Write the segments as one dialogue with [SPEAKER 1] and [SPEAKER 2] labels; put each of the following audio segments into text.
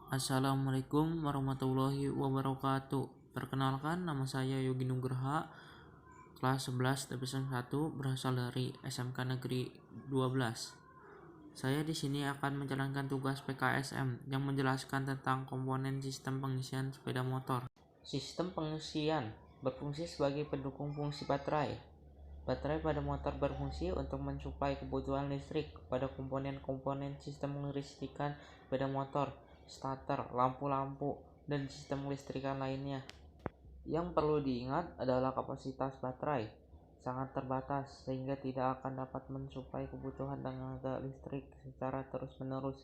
[SPEAKER 1] Assalamualaikum warahmatullahi wabarakatuh. Perkenalkan, nama saya Yogi Nugraha, kelas 11 division 1, berasal dari SMK Negeri 12. Saya di sini akan menjalankan tugas PKSM yang menjelaskan tentang komponen sistem pengisian sepeda motor. Sistem pengisian berfungsi sebagai pendukung fungsi baterai. Baterai pada motor berfungsi untuk mensuplai kebutuhan listrik pada komponen-komponen sistem kelistrikan sepeda motor, starter, lampu-lampu, dan sistem kelistrikan lainnya. Yang perlu diingat adalah kapasitas baterai sangat terbatas sehingga tidak akan dapat mensuplai kebutuhan tenaga listrik secara terus-menerus.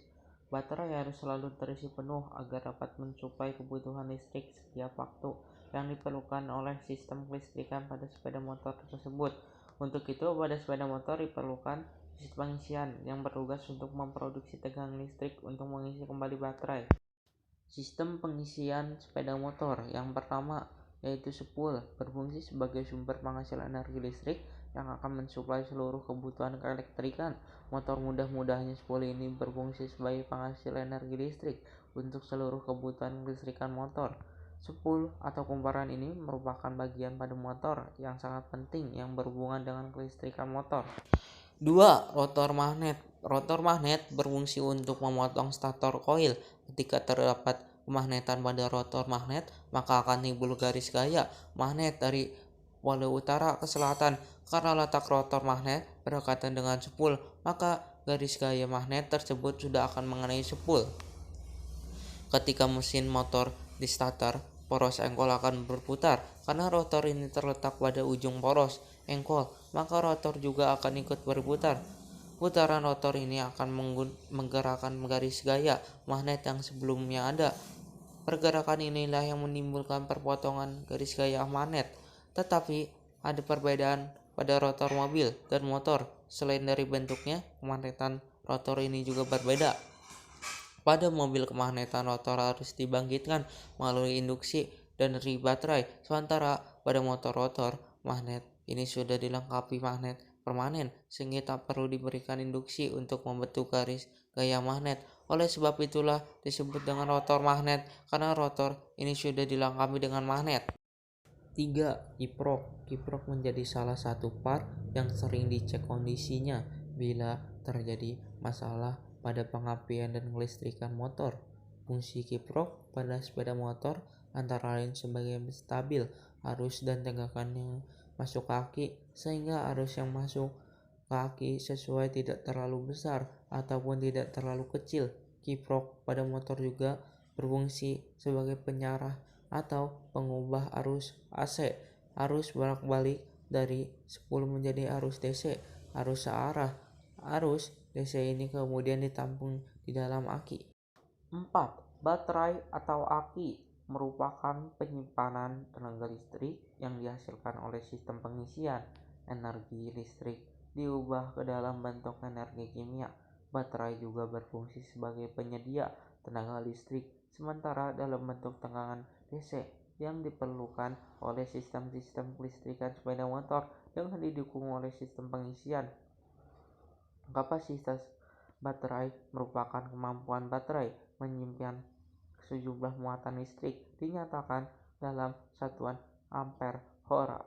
[SPEAKER 1] Baterai harus selalu terisi penuh agar dapat mensuplai kebutuhan listrik setiap waktu yang diperlukan oleh sistem kelistrikan pada sepeda motor tersebut. Untuk itu, pada sepeda motor diperlukan sistem pengisian yang bertugas untuk memproduksi tegangan listrik untuk mengisi kembali baterai. Sistem pengisian sepeda motor yang pertama yaitu spool, berfungsi sebagai sumber penghasil energi listrik yang akan mensuplai seluruh kebutuhan kelistrikan motor. Mudah-mudahnya spool ini berfungsi sebagai penghasil energi listrik untuk seluruh kebutuhan kelistrikan motor. Spool atau kumparan ini merupakan bagian pada motor yang sangat penting yang berhubungan dengan kelistrikan motor. 2. Rotor magnet. Rotor magnet berfungsi untuk memotong stator koil. Ketika terdapat kemagnetan pada rotor magnet, maka akan timbul garis gaya magnet dari pole utara ke selatan. Karena letak rotor magnet berdekatan dengan spool, maka garis gaya magnet tersebut sudah akan mengenai spool. Ketika mesin motor di starter, poros engkol akan berputar. Karena rotor ini terletak pada ujung poros engkol, maka rotor juga akan ikut berputar. Putaran rotor ini akan menggerakkan garis gaya magnet yang sebelumnya ada. Pergerakan inilah yang menimbulkan perpotongan garis gaya magnet. Tetapi ada perbedaan pada rotor mobil dan motor. Selain dari bentuknya, kemagnetan rotor ini juga berbeda. Pada mobil, kemagnetan rotor harus dibangkitkan melalui induksi dan dari baterai, sementara pada motor rotor magnet ini sudah dilengkapi magnet permanen sehingga tak perlu diberikan induksi untuk membentuk garis gaya magnet. Oleh sebab itulah disebut dengan rotor magnet, karena rotor ini sudah dilengkapi dengan magnet. 3. Kiprok. Kiprok menjadi salah satu part yang sering dicek kondisinya bila terjadi masalah pada pengapian dan kelistrikan motor. Fungsi kiprok pada sepeda motor antara lain sebagai stabil arus dan tegangan masuk kaki, sehingga arus yang masuk kaki sesuai tidak terlalu besar ataupun tidak terlalu kecil. Kiprok pada motor juga berfungsi sebagai penyarah atau pengubah arus AC. Arus bolak-balik dari spool menjadi arus DC, arus searah. Arus DC ini kemudian ditampung di dalam aki. 4. Baterai atau aki merupakan penyimpanan tenaga listrik yang dihasilkan oleh sistem pengisian. Energi listrik diubah ke dalam bentuk energi kimia. Baterai juga berfungsi sebagai penyedia tenaga listrik sementara dalam bentuk tegangan DC yang diperlukan oleh sistem-sistem kelistrikan sepeda motor dengan didukung oleh sistem pengisian. Kapasitas baterai merupakan kemampuan baterai menyimpan sejumlah muatan listrik, dinyatakan dalam satuan ampere hora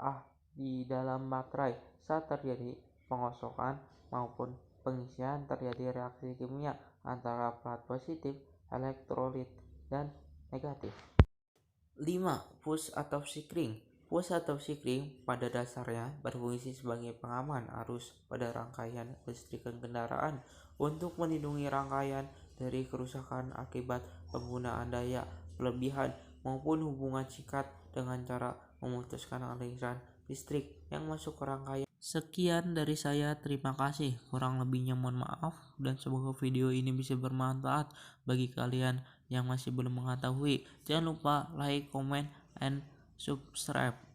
[SPEAKER 1] di dalam baterai. Saat terjadi pengosokan maupun pengisian, terjadi reaksi kimia antara plat positif elektrolit dan negatif. 5. Push atau sikring. Push atau sikring pada dasarnya berfungsi sebagai pengaman arus pada rangkaian kelistrikan kendaraan untuk melindungi rangkaian dari kerusakan akibat penggunaan daya berlebihan maupun hubungan sikat dengan cara memutuskan aliran listrik yang masuk ke rangkaian. Sekian dari saya, terima kasih. Kurang lebihnya mohon maaf, dan semoga video ini bisa bermanfaat bagi kalian yang masih belum mengetahui. Jangan lupa like, comment, and subscribe.